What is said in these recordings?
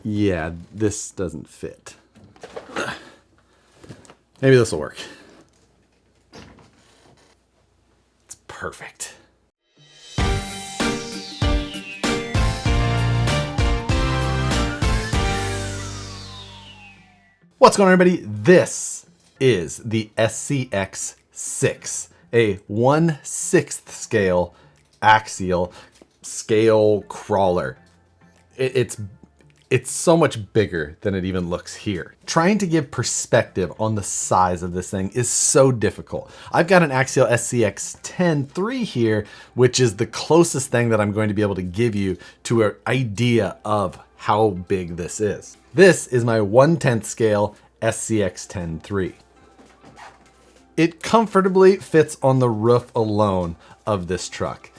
Yeah, this doesn't fit. Maybe this will work. It's perfect. What's going on, everybody? This is the SCX6, a 1/6 scale axial scale crawler. It's so much bigger than it even looks here. Trying to give perspective on the size of this thing is so difficult. I've got an Axial SCX6 here, which is the closest thing that I'm going to be able to give you to an idea of how big this is. This is my 1/10 scale SCX6 It comfortably fits on the roof alone of this truck.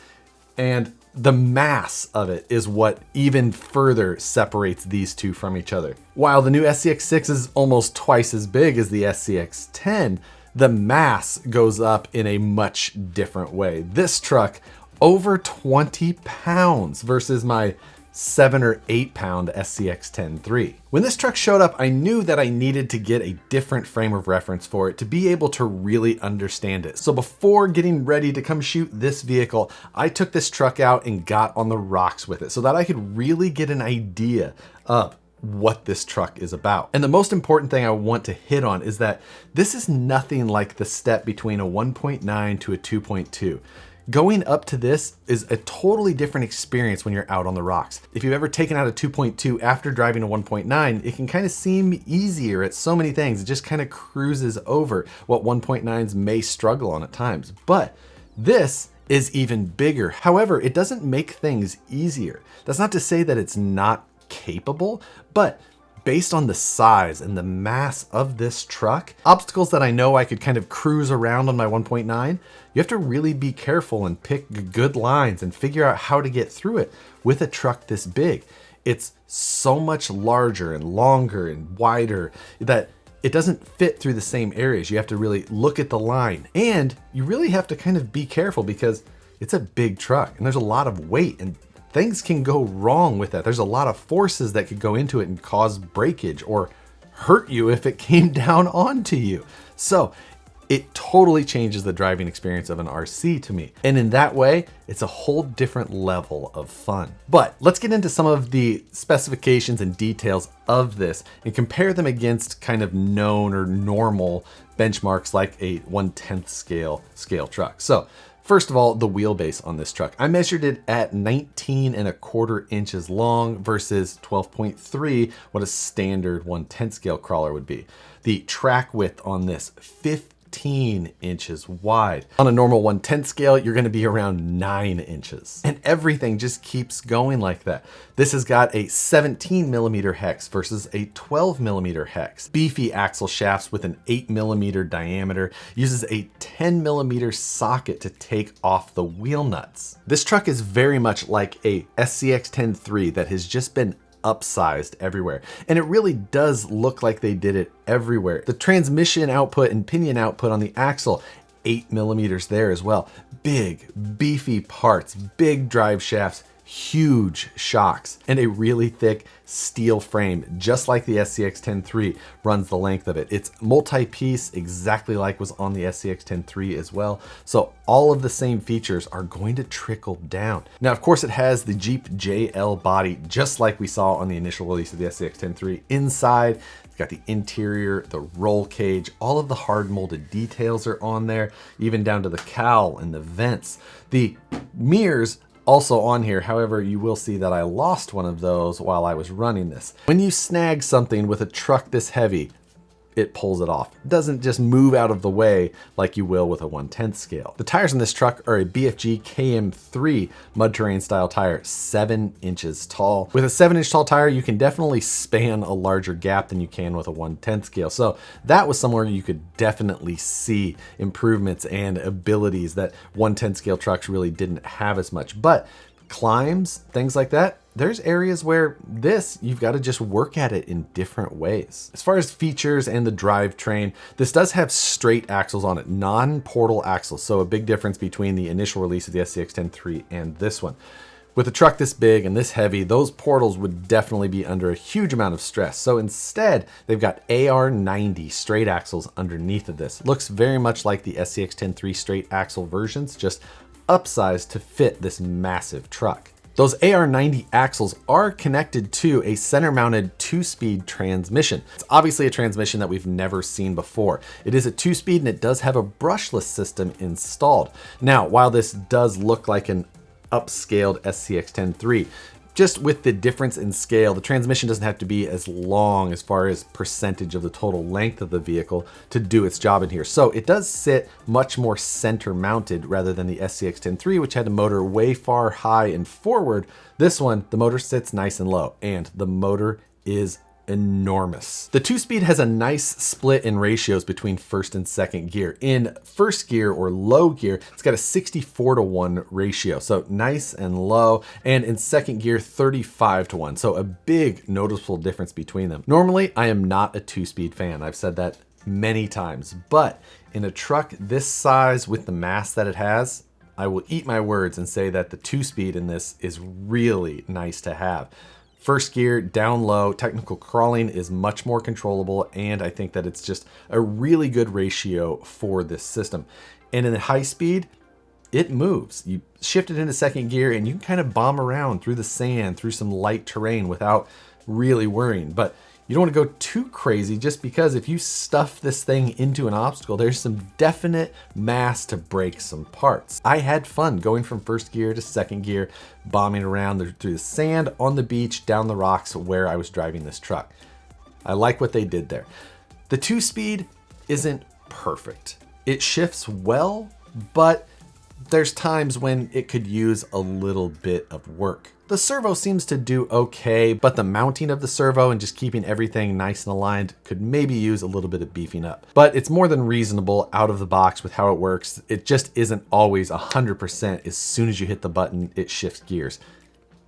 And the mass of it is what even further separates these two from each other. While the new SCX6 is almost twice as big as the SCX6, the mass goes up in a much different way. This truck, over 20 pounds versus my 7 or 8 pound SCX6. When this truck showed up, I knew that I needed to get a different frame of reference for it to be able to really understand it. So before getting ready to come shoot this vehicle, I took this truck out and got on the rocks with it so that I could really get an idea of what this truck is about. And the most important thing I want to hit on is that this is nothing like the step between a 1.9 to a 2.2. Going up to this is a totally different experience when you're out on the rocks. If you've ever taken out a 2.2 after driving a 1.9, it can kind of seem easier at so many things. It just kind of cruises over what 1.9s may struggle on at times. But this is even bigger. However, it doesn't make things easier. That's not to say that it's not capable, but based on the size and the mass of this truck, obstacles that I know I could kind of cruise around on my 1.9, you have to really be careful and pick good lines and figure out how to get through it with a truck this big. It's so much larger and longer and wider that it doesn't fit through the same areas. You have to really look at the line, and you really have to kind of be careful because it's a big truck and there's a lot of weight and things can go wrong with that. There's a lot of forces that could go into it and cause breakage or hurt you if it came down onto you. So it totally changes the driving experience of an RC to me. And in that way, it's a whole different level of fun. But let's get into some of the specifications and details of this and compare them against kind of known or normal benchmarks like a 1/10 scale truck. So first of all, the wheelbase on this truck. I measured it at 19¼ inches long versus 12.3, what a standard 1/10 scale crawler would be. The track width on this, 15 inches wide. On a normal 1/10 scale, you're gonna be around 9 inches. And everything just keeps going like that. This has got a 17mm hex versus a 12mm hex. Beefy axle shafts with an 8mm diameter, uses a 10mm socket to take off the wheel nuts. This truck is very much like a SCX6 that has just been upsized everywhere. And it really does look like they did it everywhere. The transmission output and pinion output on the axle, 8mm there as well. Big, beefy parts, big drive shafts, huge shocks, and a really thick steel frame, just like the SCX6 runs the length of it. It's multi-piece, exactly like was on the SCX6 as well. So all of the same features are going to trickle down. Now, of course, it has the Jeep JL body, just like we saw on the initial release of the SCX6 inside. It's got the interior, the roll cage, all of the hard molded details are on there, even down to the cowl and the vents. The mirrors also on here. However, you will see that I lost one of those while I was running this. When you snag something with a truck this heavy, it pulls it off. It doesn't just move out of the way like you will with a 1/10 scale. The tires on this truck are a BFG KM3 mud terrain style tire, 7 inches tall. With a 7-inch tall tire, you can definitely span a larger gap than you can with a 1/10 scale. So that was somewhere you could definitely see improvements and abilities that 1/10 scale trucks really didn't have as much. But climbs, things like that, there's areas where you've got to just work at it in different ways. As far as features and the drivetrain, this does have straight axles on it, non-portal axles. So a big difference between the initial release of the SCX6 and this one. With a truck this big and this heavy, those portals would definitely be under a huge amount of stress. So instead, they've got AR90 straight axles underneath of this. Looks very much like the SCX6 straight axle versions, just upsized to fit this massive truck. Those AR90 axles are connected to a center-mounted 2-speed transmission. It's obviously a transmission that we've never seen before. It is a 2-speed and it does have a brushless system installed. Now, while this does look like an upscaled SCX6, just with the difference in scale, the transmission doesn't have to be as long as far as percentage of the total length of the vehicle to do its job in here. So it does sit much more center mounted rather than the SCX6, which had a motor way far high and forward. This one, the motor sits nice and low, and the motor is enormous. The 2-speed has a nice split in ratios between first and second gear. In first gear or low gear, it's got a 64-to-1 ratio, so nice and low. And in second gear, 35-to-1, so a big noticeable difference between them. Normally, I am not a 2-speed fan. I've said that many times, but in a truck this size with the mass that it has, I will eat my words and say that the 2-speed in this is really nice to have. First gear, down low, technical crawling is much more controllable, and I think that it's just a really good ratio for this system. And in the high speed, it moves. You shift it into second gear and you can kind of bomb around through the sand, through some light terrain without really worrying. But you don't want to go too crazy, just because if you stuff this thing into an obstacle, there's some definite mass to break some parts. I had fun going from first gear to second gear, bombing around through the sand, on the beach, down the rocks where I was driving this truck. I like what they did there. The 2-speed isn't perfect. It shifts well, but there's times when it could use a little bit of work. The servo seems to do okay, but the mounting of the servo and just keeping everything nice and aligned could maybe use a little bit of beefing up. But it's more than reasonable out of the box with how it works. It just isn't always 100%. As soon as you hit the button, it shifts gears.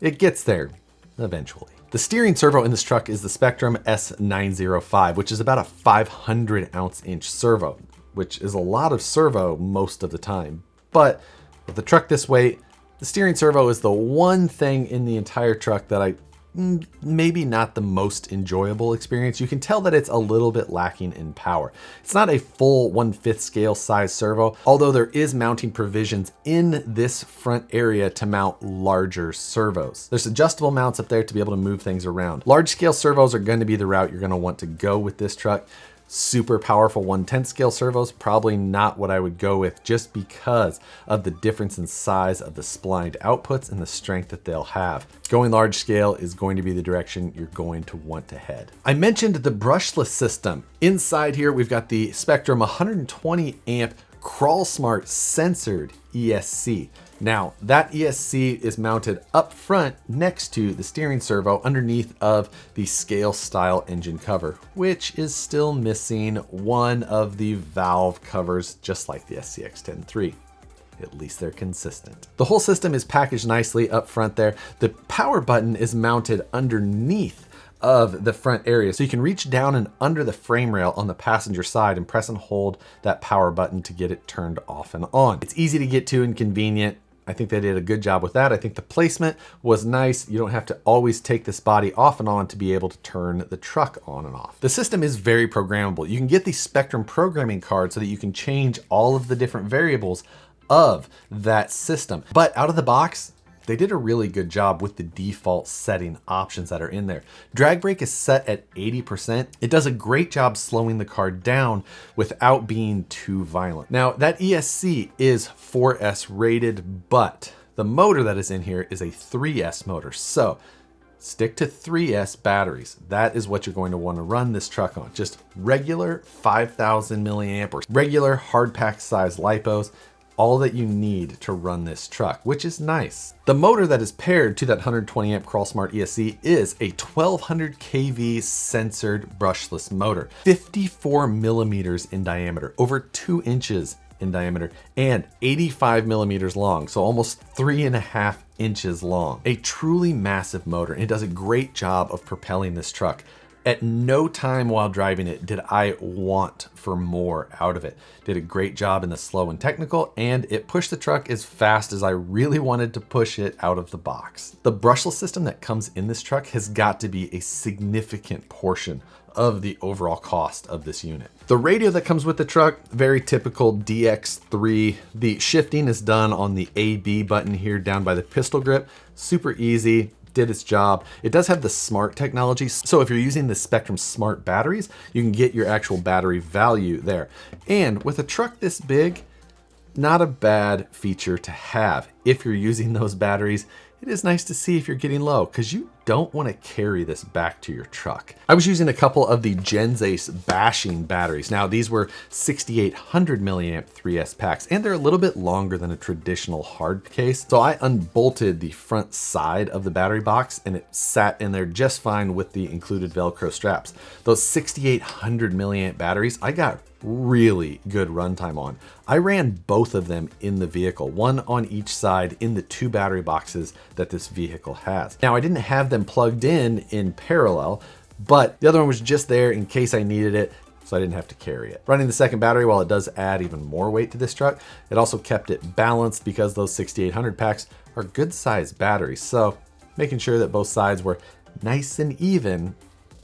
It gets there eventually. The steering servo in this truck is the Spectrum S905, which is about a 500-ounce servo, which is a lot of servo most of the time. But with the truck this weight, the steering servo is the one thing in the entire truck that maybe not the most enjoyable experience. You can tell that it's a little bit lacking in power. It's not a full 1/5 scale size servo, although there is mounting provisions in this front area to mount larger servos. There's adjustable mounts up there to be able to move things around. Large scale servos are going to be the route you're going to want to go with this truck. Super powerful 1/10 scale servos, probably not what I would go with, just because of the difference in size of the splined outputs and the strength that they'll have. Going large scale is going to be the direction you're going to want to head. I mentioned the brushless system. Inside here, we've got the Spectrum 120 amp Crawl Smart censored ESC. Now that ESC is mounted up front next to the steering servo underneath of the scale style engine cover, which is still missing one of the valve covers, just like the SCX6. At least they're consistent. The whole system is packaged nicely up front there. The power button is mounted underneath of the front area. So you can reach down and under the frame rail on the passenger side and press and hold that power button to get it turned off and on. It's easy to get to and convenient. I think they did a good job with that. I think the placement was nice. You don't have to always take this body off and on to be able to turn the truck on and off. The system is very programmable. You can get the Spectrum programming card so that you can change all of the different variables of that system. But out of the box, they did a really good job with the default setting options that are in there. Drag brake is set at 80%. It does a great job slowing the car down without being too violent. Now that ESC is 4S rated, but the motor that is in here is a 3S motor. So stick to 3S batteries. That is what you're going to want to run this truck on. Just regular 5,000 milliamp or regular hard pack size lipos. All that you need to run this truck, which is nice. The motor that is paired to that 120 amp Crawl Smart ESC is a 1200 kV censored brushless motor, 54 millimeters in diameter, over 2 inches in diameter, and 85 millimeters long, so almost 3.5 inches long. A truly massive motor, and it does a great job of propelling this truck. At no time while driving it did I want for more out of it. Did a great job in the slow and technical, and it pushed the truck as fast as I really wanted to push it out of the box. The brushless system that comes in this truck has got to be a significant portion of the overall cost of this unit. The radio that comes with the truck, very typical DX3. The shifting is done on the AB button here down by the pistol grip. Super easy, did its job. It does have the smart technology, so if you're using the Spectrum Smart batteries, you can get your actual battery value there. And with a truck this big, not a bad feature to have. If you're using those batteries, it is nice to see if you're getting low, because you don't want to carry this back to your truck. I was using a couple of the Genzace bashing batteries. Now these were 6800 milliamp 3S packs, and they're a little bit longer than a traditional hard case. So I unbolted the front side of the battery box and it sat in there just fine with the included Velcro straps. Those 6800 milliamp batteries, I got really good runtime on. I ran both of them in the vehicle, one on each side in the 2 battery boxes that this vehicle has. Now I didn't have them plugged in parallel, but the other one was just there in case I needed it, so I didn't have to carry it. Running the second battery, while it does add even more weight to this truck, it also kept it balanced because those 6800 packs are good sized batteries. So making sure that both sides were nice and even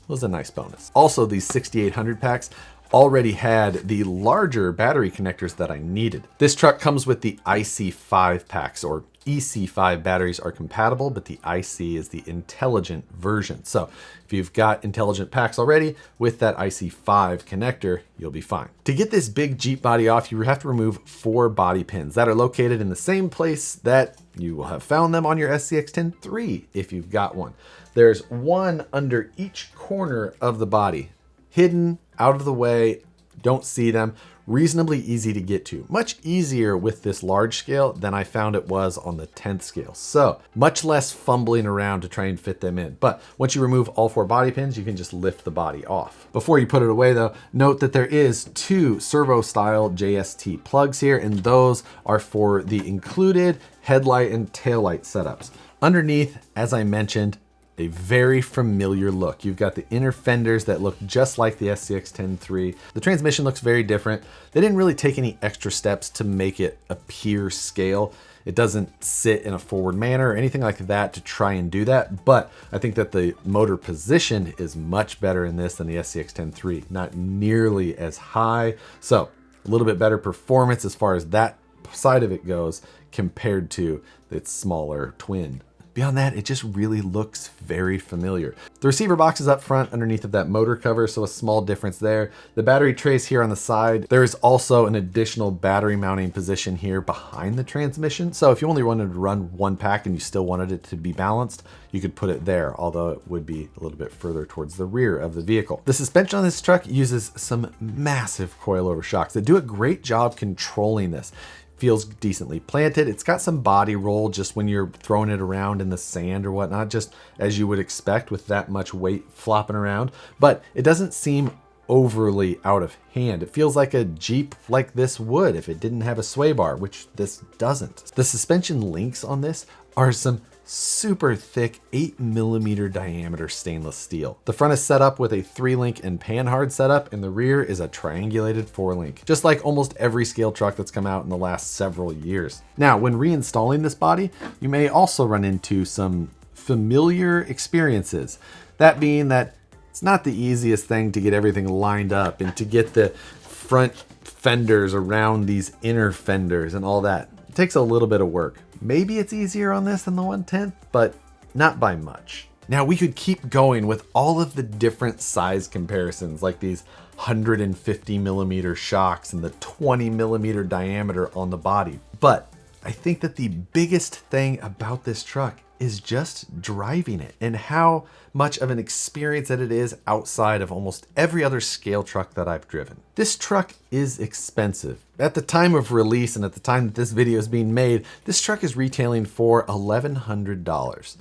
was a nice bonus. Also, these 6800 packs already had the larger battery connectors that I needed. This truck comes with the IC5 packs, or EC5 batteries are compatible, but the IC is the intelligent version. So if you've got intelligent packs already with that IC5 connector, you'll be fine. To get this big Jeep body off, you have to remove 4 body pins that are located in the same place that you will have found them on your SCX10 III if you've got one. There's one under each corner of the body, hidden, out of the way, don't see them, reasonably easy to get to. Much easier with this large scale than I found it was on the 10th scale. So much less fumbling around to try and fit them in. But once you remove all 4 body pins, you can just lift the body off. Before you put it away though, note that there is 2 servo style JST plugs here, and those are for the included headlight and taillight setups. Underneath, as I mentioned, a very familiar look. You've got the inner fenders that look just like the SCX10 III. The transmission looks very different. They didn't really take any extra steps to make it appear scale. It doesn't sit in a forward manner or anything like that to try and do that, but I think that the motor position is much better in this than the SCX10 III. Not nearly as high, so a little bit better performance as far as that side of it goes compared to its smaller twin. Beyond that, it just really looks very familiar. The receiver box is up front underneath of that motor cover, so a small difference there. The battery trays here on the side. There is also an additional battery mounting position here behind the transmission. So if you only wanted to run 1 pack and you still wanted it to be balanced, you could put it there, although it would be a little bit further towards the rear of the vehicle. The suspension on this truck uses some massive coilover shocks that do a great job controlling this. Feels decently planted. It's got some body roll just when you're throwing it around in the sand or whatnot, just as you would expect with that much weight flopping around, but it doesn't seem overly out of hand. It feels like a Jeep like this would if it didn't have a sway bar, which this doesn't. The suspension links on this are some super thick 8mm diameter stainless steel. The front is set up with a 3-link and panhard setup, and the rear is a triangulated 4-link, just like almost every scale truck that's come out in the last several years. Now, when reinstalling this body, you may also run into some familiar experiences. That being that it's not the easiest thing to get everything lined up and to get the front fenders around these inner fenders and all that. It takes a little bit of work. Maybe it's easier on this than the 1/10, but not by much. Now we could keep going with all of the different size comparisons, like these 150mm shocks and the 20mm diameter on the body. But I think that the biggest thing about this truck is just driving it and how much of an experience that it is outside of almost every other scale truck that I've driven. This truck is expensive. At the time of release and at the time that this video is being made, this truck is retailing for $1,100.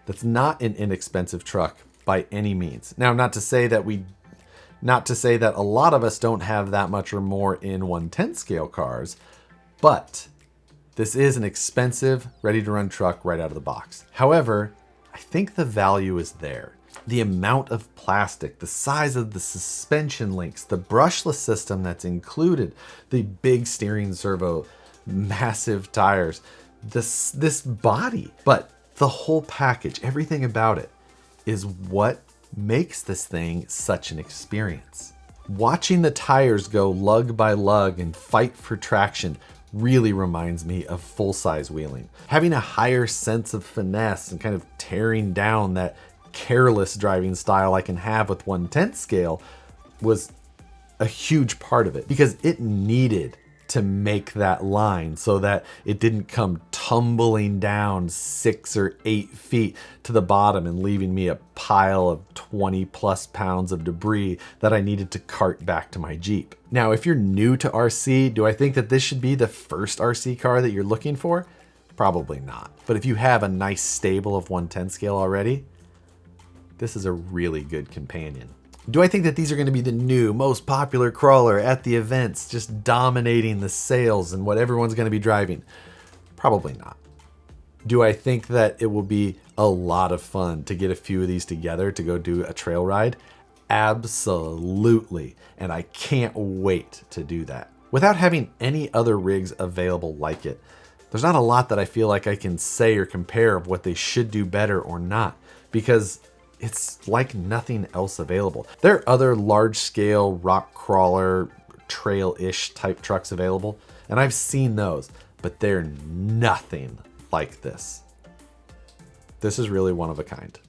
That's not an inexpensive truck by any means. Now, not to say that a lot of us don't have that much or more in 1/10 scale cars, but this is an expensive, ready-to-run truck right out of the box. However, I think the value is there. The amount of plastic, the size of the suspension links, the brushless system that's included, the big steering servo, massive tires, this body, but the whole package, everything about it is what makes this thing such an experience. Watching the tires go lug by lug and fight for traction really reminds me of full-size wheeling. Having a higher sense of finesse and kind of tearing down that careless driving style I can have with 1/10 scale was a huge part of it, because it needed to make that line so that it didn't come tumbling down 6 or 8 feet to the bottom and leaving me a pile of 20+ pounds of debris that I needed to cart back to my Jeep. Now, if you're new to RC, do I think that this should be the first RC car that you're looking for? Probably not. But if you have a nice stable of 1/10 scale already, this is a really good companion. Do I think that these are going to be the new, most popular crawler at the events, just dominating the sales and what everyone's going to be driving? Probably not. Do I think that it will be a lot of fun to get a few of these together to go do a trail ride? Absolutely. And I can't wait to do that. Without having any other rigs available like it, there's not a lot that I feel like I can say or compare of what they should do better or not, because it's like nothing else available. There are other large-scale rock crawler, trail-ish type trucks available, and I've seen those, but they're nothing like this. This is really one of a kind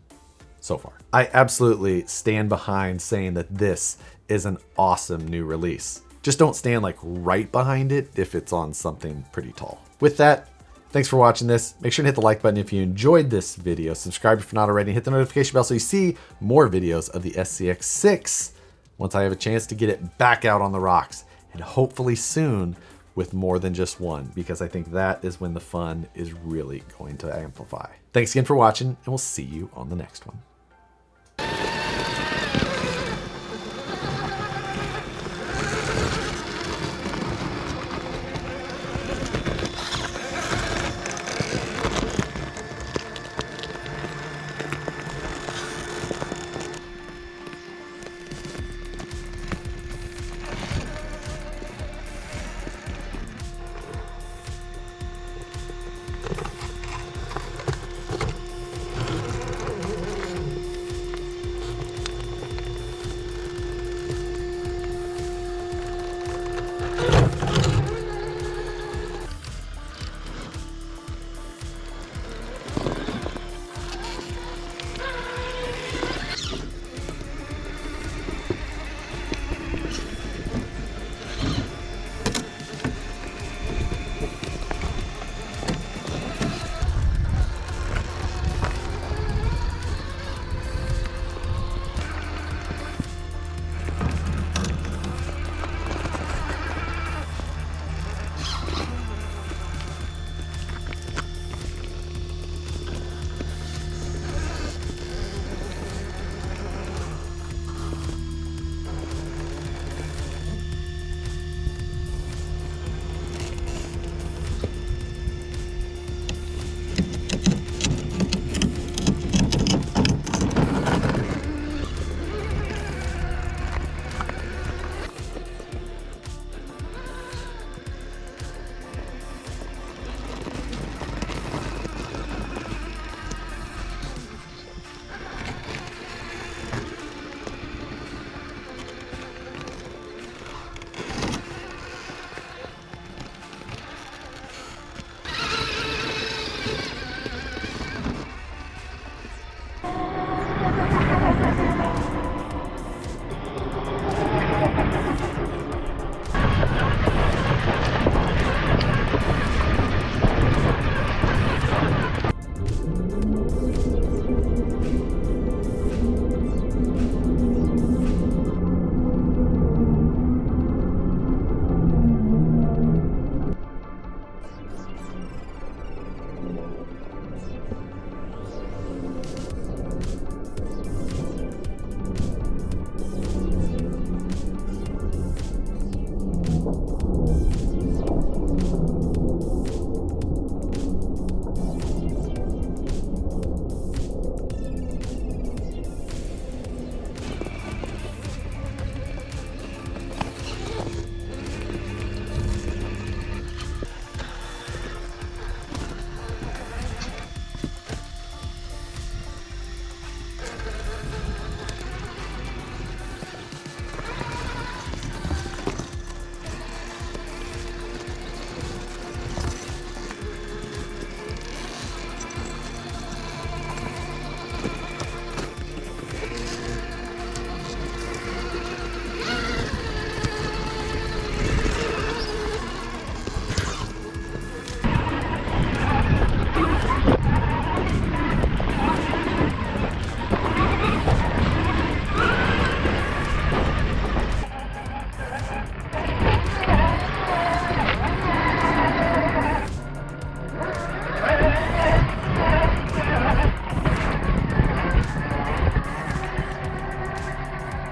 so far. I absolutely stand behind saying that this is an awesome new release. Just don't stand like right behind it if it's on something pretty tall. With that, thanks for watching this. Make sure to hit the like button if you enjoyed this video. Subscribe if you're not already. Hit the notification bell so you see more videos of the SCX6 once I have a chance to get it back out on the rocks, and hopefully soon with more than just one, because I think that is when the fun is really going to amplify. Thanks again for watching, and we'll see you on the next one.